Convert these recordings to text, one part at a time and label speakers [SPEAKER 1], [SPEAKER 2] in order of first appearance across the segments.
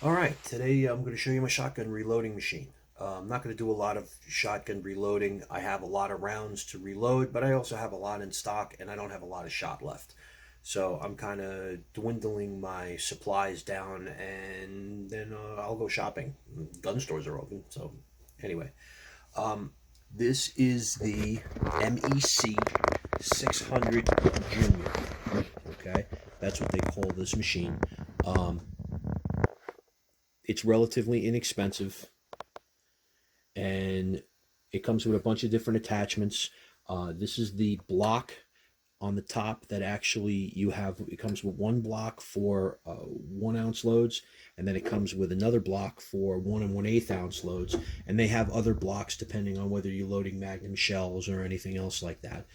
[SPEAKER 1] All right, today I'm going to show you my shotgun reloading machine. I'm not going to do a lot of shotgun reloading. I have a lot of rounds to reload, but I also have a lot in stock and I don't have a lot of shot left. So I'm kind of dwindling my supplies down and then I'll go shopping. Gun stores are open. So anyway, this is the MEC 600 Junior. Okay, that's what they call this machine. Um, it's relatively inexpensive and it comes with a bunch of different attachments. This is the block on the top that actually you have. It comes with one block for 1 ounce loads, and then it comes with another block for 1 1/8 ounce loads, and they have other blocks depending on whether you're loading magnum shells or anything else like that.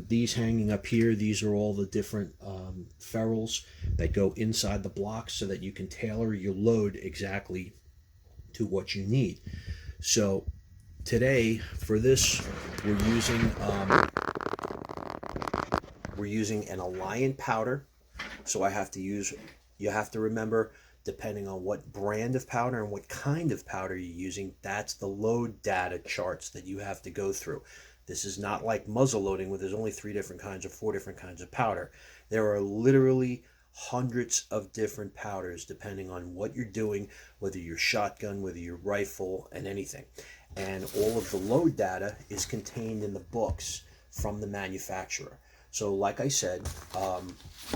[SPEAKER 1] These hanging up here, these are all the different ferrules that go inside the block so that you can tailor your load exactly to what you need. So today for this, we're using an Alliant powder. So you have to remember, depending on what brand of powder and what kind of powder you're using, that's the load data charts that you have to go through. This is not like muzzle loading where there's only 3 different kinds or 4 different kinds of powder. There are literally hundreds of different powders depending on what you're doing, whether you're shotgun, whether you're rifle, and anything. And all of the load data is contained in the books from the manufacturer. So like I said,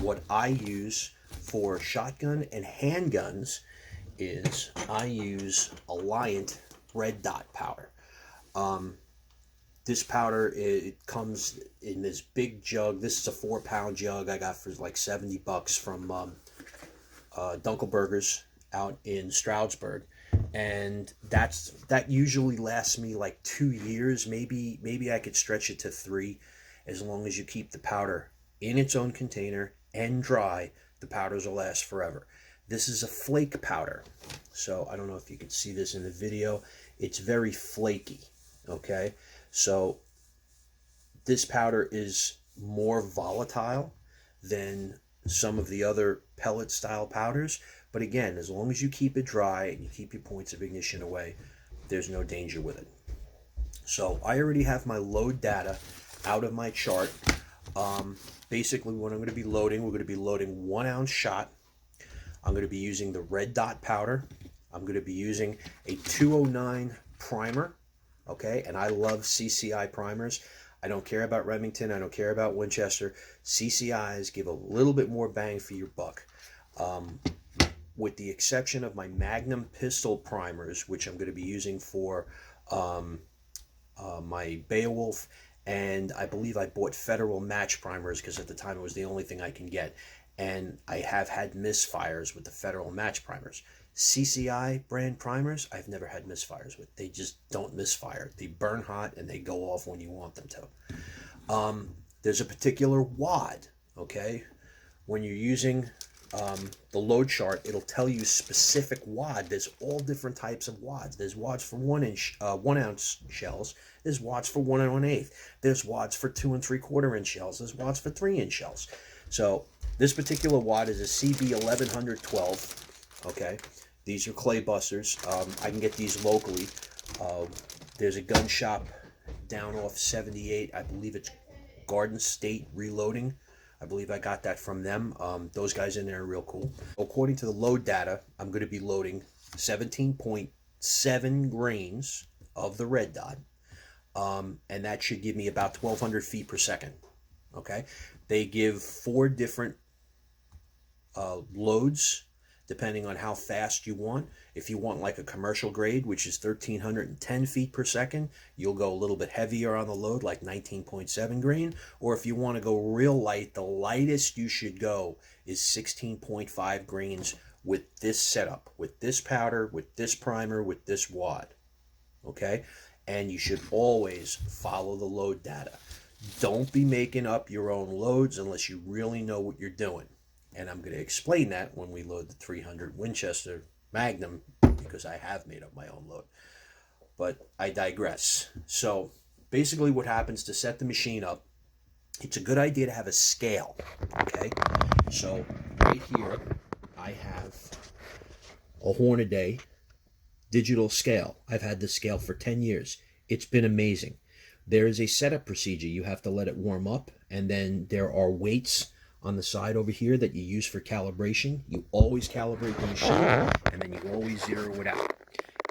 [SPEAKER 1] what I use for shotgun and handguns is I use Alliant red dot powder. This powder, it comes in this big jug. This is a 4-pound jug I got for like $70 from Dunkelberger's out in Stroudsburg, and that usually lasts me like 2 years. Maybe I could stretch it to 3, as long as you keep the powder in its own container and dry. The powders will last forever. This is a flake powder, so I don't know if you can see this in the video. It's very flaky. Okay, so this powder is more volatile than some of the other pellet style powders, but again, as long as you keep it dry and you keep your points of ignition away, there's no danger with it. So I already have my load data out of my chart. Basically what I'm going to be loading, we're going to be loading 1 ounce shot. I'm going to be using the red dot powder. I'm going to be using a 209 primer. Okay, and I love CCI primers. I don't care about Remington. I don't care about Winchester. CCIs give a little bit more bang for your buck. With the exception of my Magnum pistol primers, which I'm going to be using for my Beowulf, and I believe I bought Federal match primers because at the time it was the only thing I can get. And I have had misfires with the Federal match primers. CCI brand primers, I've never had misfires with. They just don't misfire. They burn hot and they go off when you want them to. There's a particular wad, okay? When you're using the load chart, it'll tell you specific wad. There's all different types of wads. There's wads for 1 ounce shells. There's wads for 1 1/8. There's wads for 2 3/4 inch shells. There's wads for 3-inch shells. So this particular wad is a CB 1112. Okay, these are clay busters. I can get these locally. There's a gun shop down off 78. I believe it's Garden State Reloading. I believe I got that from them. Those guys in there are real cool. According to the load data, I'm going to be loading 17.7 grains of the red dot. And that should give me about 1,200 feet per second. Okay, they give 4 different loads depending on how fast you want. If you want like a commercial grade, which is 1,310 feet per second, you'll go a little bit heavier on the load, like 19.7 grain. Or if you want to go real light, the lightest you should go is 16.5 grains with this setup, with this powder, with this primer, with this wad. Okay? And you should always follow the load data. Don't be making up your own loads unless you really know what you're doing. And I'm going to explain that when we load the 300 Winchester Magnum, because I have made up my own load. But I digress. So basically what happens to set the machine up, it's a good idea to have a scale. Okay? So right here I have a Hornaday digital scale. I've had this scale for 10 years. It's been amazing. There is a setup procedure. You have to let it warm up, and then there are weights on the side over here that you use for calibration. You always calibrate the machine, and then you always zero it out.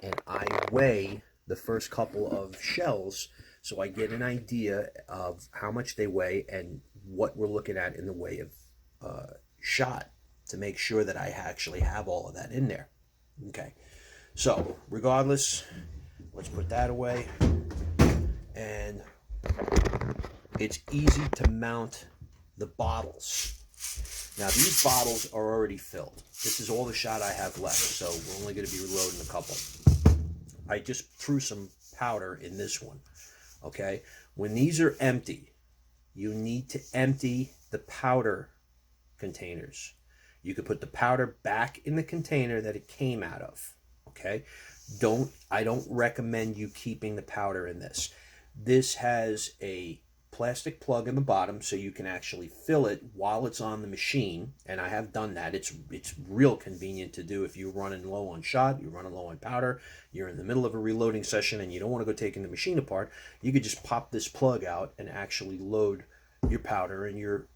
[SPEAKER 1] And I weigh the first couple of shells so I get an idea of how much they weigh and what we're looking at in the way of shot to make sure that I actually have all of that in there. Okay, so regardless, let's put that away. And it's easy to mount the bottles. Now these bottles are already filled. This is all the shot I have left, so we're only going to be reloading a couple. I just threw some powder in this one. Okay, when these are empty, you need to empty the powder containers. You could put the powder back in the container that it came out of. Okay, I don't recommend you keeping the powder in this. This has a plastic plug in the bottom so you can actually fill it while it's on the machine, and I have done that. It's real convenient to do if you're running low on shot, you're running low on powder, you're in the middle of a reloading session and you don't want to go taking the machine apart. You could just pop this plug out and actually load your powder and your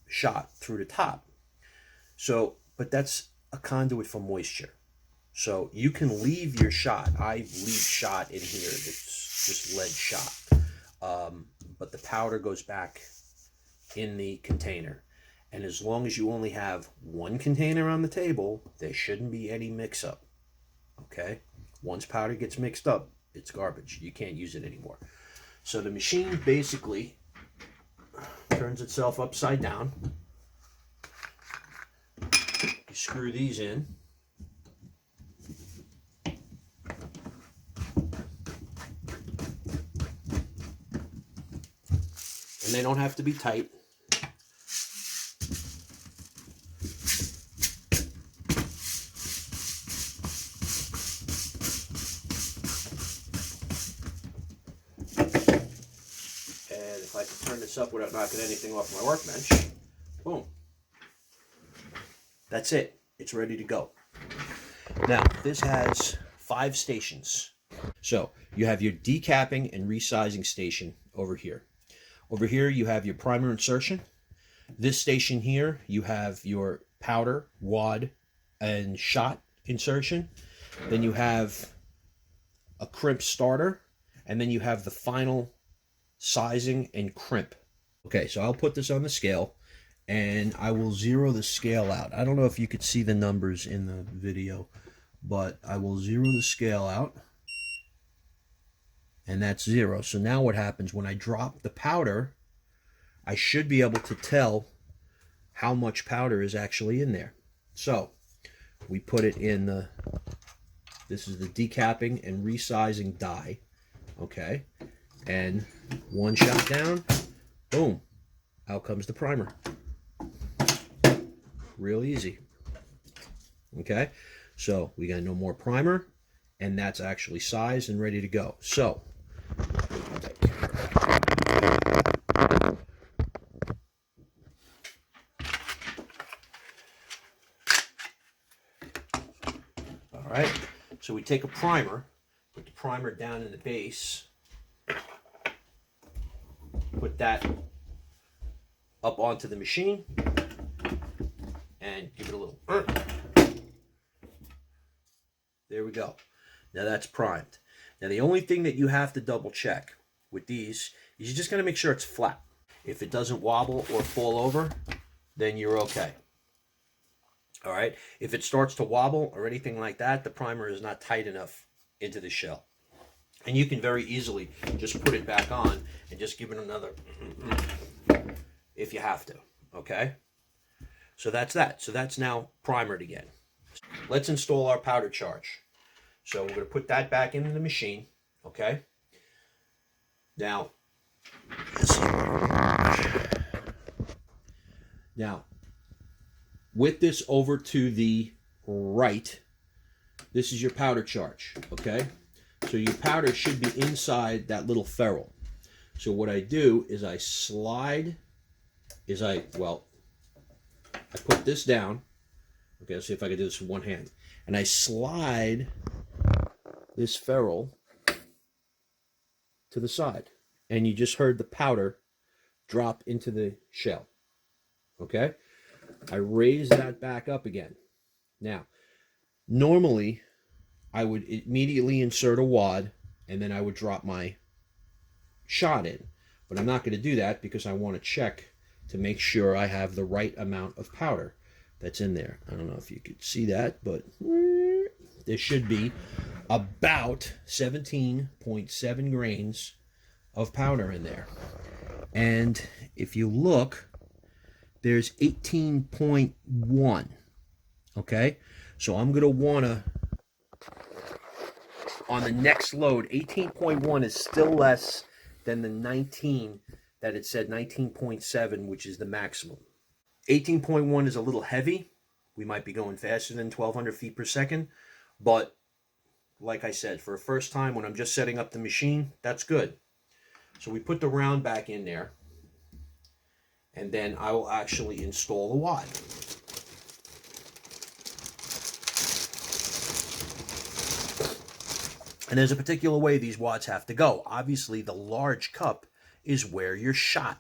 [SPEAKER 1] shot through the top. So, but that's a conduit for moisture. So you can leave your shot. I leave shot in here that's just lead shot. But the powder goes back in the container. And as long as you only have one container on the table, there shouldn't be any mix-up. Okay? Once powder gets mixed up, it's garbage. You can't use it anymore. So the machine basically turns itself upside down. You screw these in. And they don't have to be tight. And if I can turn this up without knocking anything off my workbench, boom. That's it. It's ready to go. Now, this has 5 stations. So you have your decapping and resizing station over here. Over here, you have your primer insertion. This station here, you have your powder, wad, and shot insertion. Then you have a crimp starter. And then you have the final sizing and crimp. Okay, so I'll put this on the scale, and I will zero the scale out. I don't know if you could see the numbers in the video, but I will zero the scale out. And that's 0. So now what happens when I drop the powder, I should be able to tell how much powder is actually in there. So we put it in the, this is the decapping and resizing die. Okay. And one shot down, boom, out comes the primer. Real easy. Okay. So we got no more primer, and that's actually sized and ready to go. So all right, so we take a primer, put the primer down in the base, put that up onto the machine, and give it a little. There we go. Now that's primed. Now the only thing that you have to double check with these is you just got to make sure it's flat. If it doesn't wobble or fall over, then you're okay. All right. If it starts to wobble or anything like that, the primer is not tight enough into the shell. And you can very easily just put it back on and just give it another if you have to. Okay. So that's that. So that's now primered again. Let's install our powder charge. So we're going to put that back into the machine. Okay. Now, with this over to the right, this is your powder charge. Okay. So your powder should be inside that little ferrule. So what I do is I slide, I put this down, Okay, let's see if I can do this with one hand. And I slide this ferrule to the side. And you just heard the powder drop into the shell. Okay? I raise that back up again. Now, normally, I would immediately insert a wad, and then I would drop my shot in. But I'm not going to do that because I want to check to make sure I have the right amount of powder that's in there. I don't know if you could see that, but there should be about 17.7 grains of powder in there. And if you look, there's 18.1. Okay? So I'm going to want to, on the next load, 18.1 is still less than the 19 that it said 19.7, which is the maximum. 18.1 is a little heavy. We might be going faster than 1,200 feet per second. But like I said, for a first time when I'm just setting up the machine, that's good. So we put the round back in there. And then I will actually install the wad. And there's a particular way these wads have to go. Obviously, the large cup is where your shot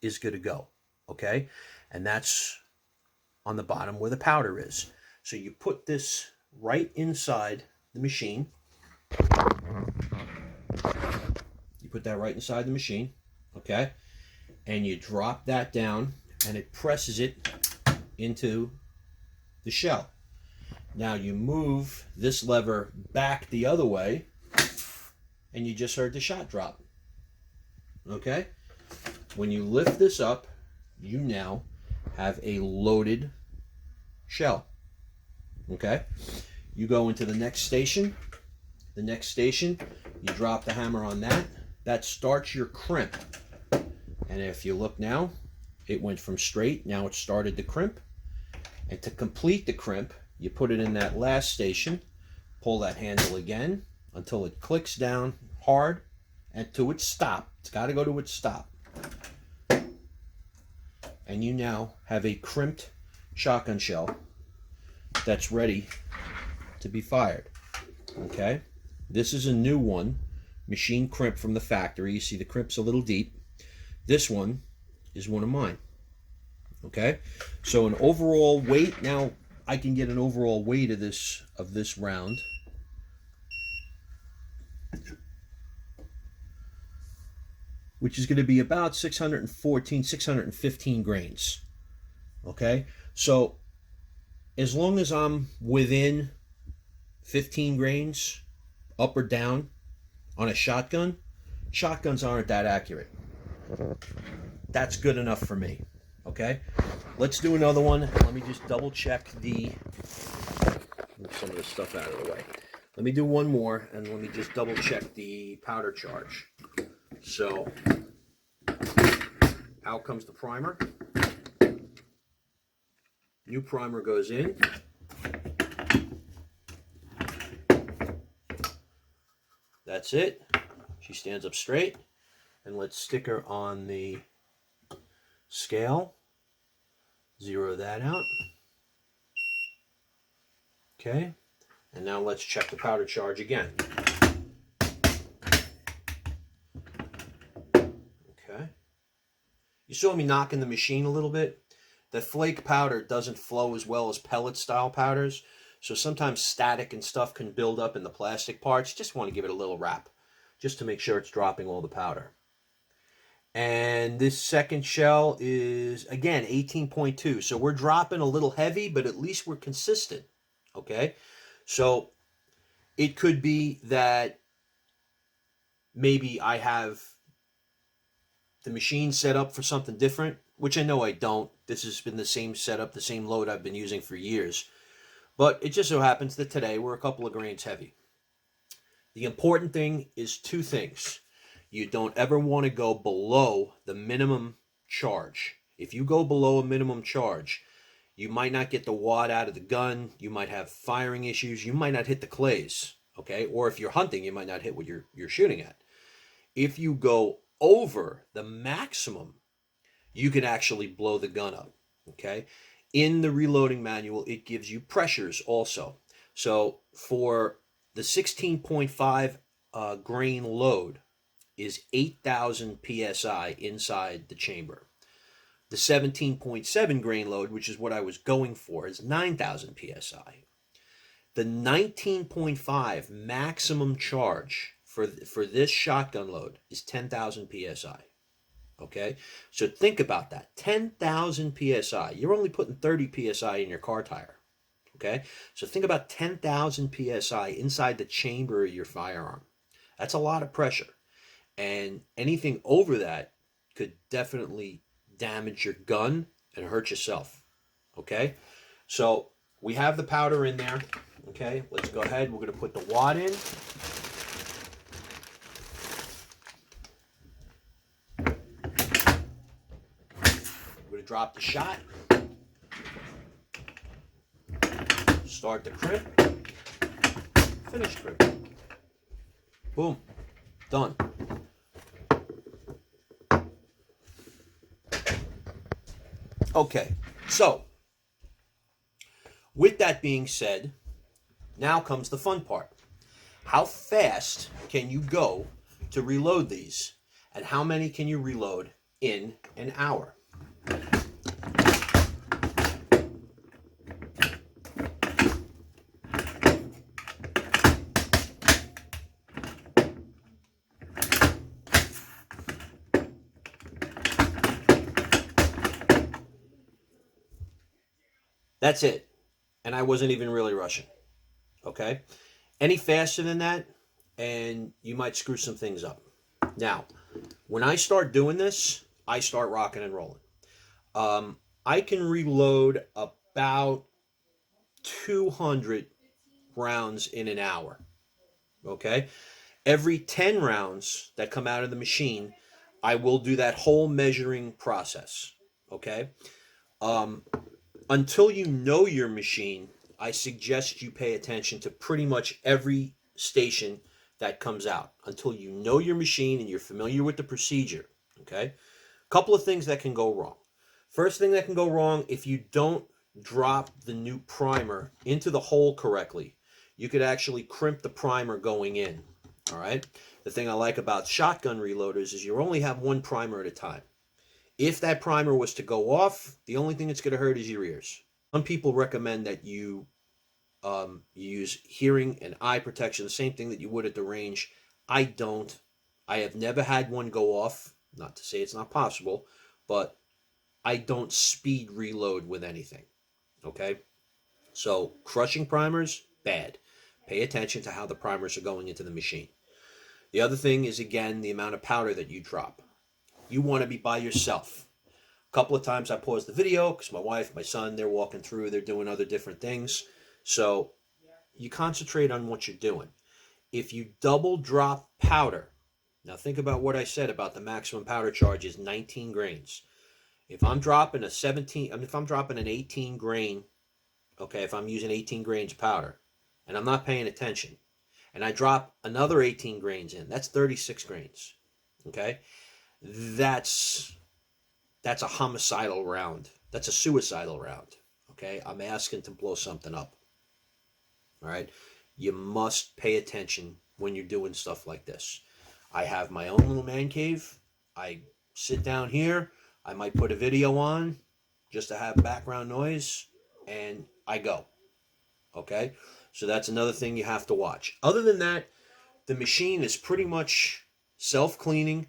[SPEAKER 1] is going to go. Okay? And that's on the bottom where the powder is. So you put this right inside the machine. You put that right inside the machine. Okay? And you drop that down, and it presses it into the shell. Now you move this lever back the other way, and you just heard the shot drop. Okay? When you lift this up, you now have a loaded shell. Okay? You go into the next station. The next station, you drop the hammer on that. That starts your crimp. And if you look now, it went from straight, now it started to crimp. And to complete the crimp, you put it in that last station, pull that handle again until it clicks down hard and to its stop. It's got to go to its stop. And you now have a crimped shotgun shell that's ready to be fired. Okay? This is a new one, machine crimp from the factory. You see the crimp's a little deep. This one is one of mine. Okay? So an overall weight, now I can get an overall weight of this round. Which is going to be about 614, 615 grains. Okay? So as long as I'm within 15 grains, up or down, on a shotgun, shotguns aren't that accurate. That's good enough for me. Okay? Let's do another one. Let me just double check move some of this stuff out of the way. Let me do one more, and let me just double check the powder charge. So, out comes the primer. New primer goes in. That's it. She stands up straight. And let's stick her on the scale. Zero that out. Okay. And now let's check the powder charge again. Okay. You saw me knocking the machine a little bit. The flake powder doesn't flow as well as pellet style powders. So sometimes static and stuff can build up in the plastic parts. Just want to give it a little wrap, just to make sure it's dropping all the powder. And this second shell is, again, 18.2. So we're dropping a little heavy, but at least we're consistent. Okay? So it could be that maybe I have the machine set up for something different, which I know I don't. This has been the same setup, the same load I've been using for years. But it just so happens that today we're a couple of grains heavy. The important thing is two things. You don't ever want to go below the minimum charge. If you go below a minimum charge, you might not get the wad out of the gun. You might have firing issues. You might not hit the clays. Okay? Or if you're hunting, you might not hit what you're shooting at. If you go over the maximum, you can actually blow the gun up. Okay? In the reloading manual, it gives you pressures also. So for the 16.5 grain load is 8,000 psi inside the chamber. The 17.7 grain load, which is what I was going for, is 9,000 psi. The 19.5 maximum charge for this shotgun load is 10,000 psi. Okay, so think about that. 10,000 psi. You're only putting 30 psi in your car tire. Okay, so think about 10,000 psi inside the chamber of your firearm. That's a lot of pressure, and anything over that could definitely damage your gun and hurt yourself. Okay, so we have the powder in there. Okay, let's go ahead. We're going to put the wad in. We're going to drop the shot. Start the crimp. Finish crimp. Boom. Done. Okay, so with that being said, now comes the fun part. How fast can you go to reload these? And how many can you reload in an hour? That's it. And I wasn't even really rushing. Okay? Any faster than that, and you might screw some things up. Now, when I start doing this, I start rocking and rolling. I can reload about 200 rounds in an hour. Okay? Every 10 rounds that come out of the machine, I will do that whole measuring process. Okay? Until you know your machine, I suggest you pay attention to pretty much every station that comes out until you know your machine and you're familiar with the procedure. Okay? A couple of things that can go wrong. First thing that can go wrong, if you don't drop the new primer into the hole correctly, you could actually crimp the primer going in. All right? The thing I like about shotgun reloaders is you only have one primer at a time. If that primer was to go off, the only thing that's going to hurt is your ears. Some people recommend that you use hearing and eye protection, the same thing that you would at the range. I don't. I have never had one go off. Not to say it's not possible, but I don't speed reload with anything. Okay? So crushing primers, bad. Pay attention to how the primers are going into the machine. The other thing is, again, the amount of powder that you drop. You want to be by yourself. A couple of times I paused the video because my wife, my son, they're walking through, they're doing other different things. So you concentrate on what you're doing. If you double drop powder, now think about what I said about the maximum powder charge is 19 grains. If I'm dropping if I'm dropping an 18 grain, okay, if I'm using 18 grains of powder and I'm not paying attention and I drop another 18 grains in, that's 36 grains. Okay? That's a homicidal round. That's a suicidal round. Okay? I'm asking to blow something up. All right? You must pay attention when you're doing stuff like this. I have my own little man cave. I sit down here. I might put a video on just to have background noise, and I go. Okay? So that's another thing you have to watch. Other than that, the machine is pretty much self-cleaning.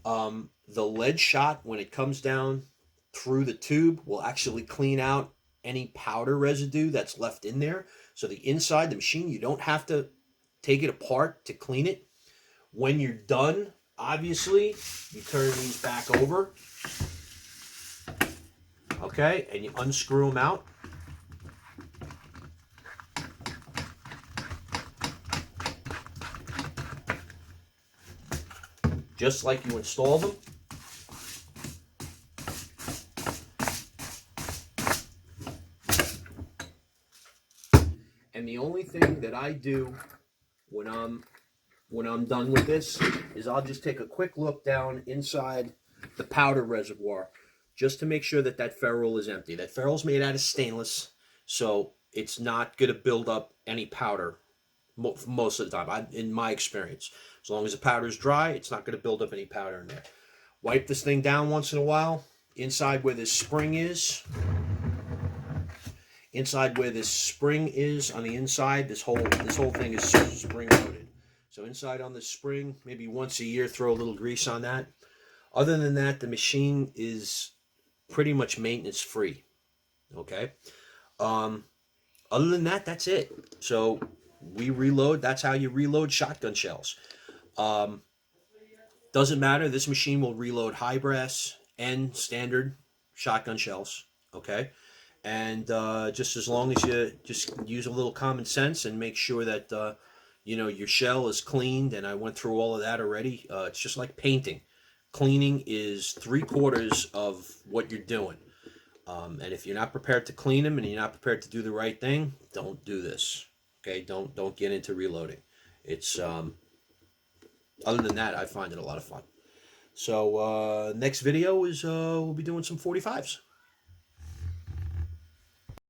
[SPEAKER 1] The lead shot, when it comes down through the tube, will actually clean out any powder residue that's left in there. So the inside, the machine, you don't have to take it apart to clean it. When you're done, obviously, you turn these back over. Okay, and you unscrew them out. Just like you install them. And the only thing that I do when I'm done with this is I'll just take a quick look down inside the powder reservoir just to make sure that that ferrule is empty. That ferrule's made out of stainless, so it's not going to build up any powder most of the time, in my experience. As long as the powder is dry, it's not going to build up any powder in there. Wipe this thing down once in a while. Inside where this spring is, on the inside, this whole thing is spring loaded. So inside on the spring, maybe once a year, throw a little grease on that. Other than that, the machine is pretty much maintenance free. Okay. Other than that, that's it. So we reload. That's how you reload shotgun shells. Doesn't matter. This machine will reload high brass and standard shotgun shells. Okay. And just as long as you just use a little common sense and make sure that your shell is cleaned, and I went through all of that already. It's just like painting. Cleaning is 3/4 of what you're doing. And if you're not prepared to clean them and you're not prepared to do the right thing, don't do this. Okay, don't get into reloading. It's other than that, I find it a lot of fun. So next video is we'll be doing some 45s.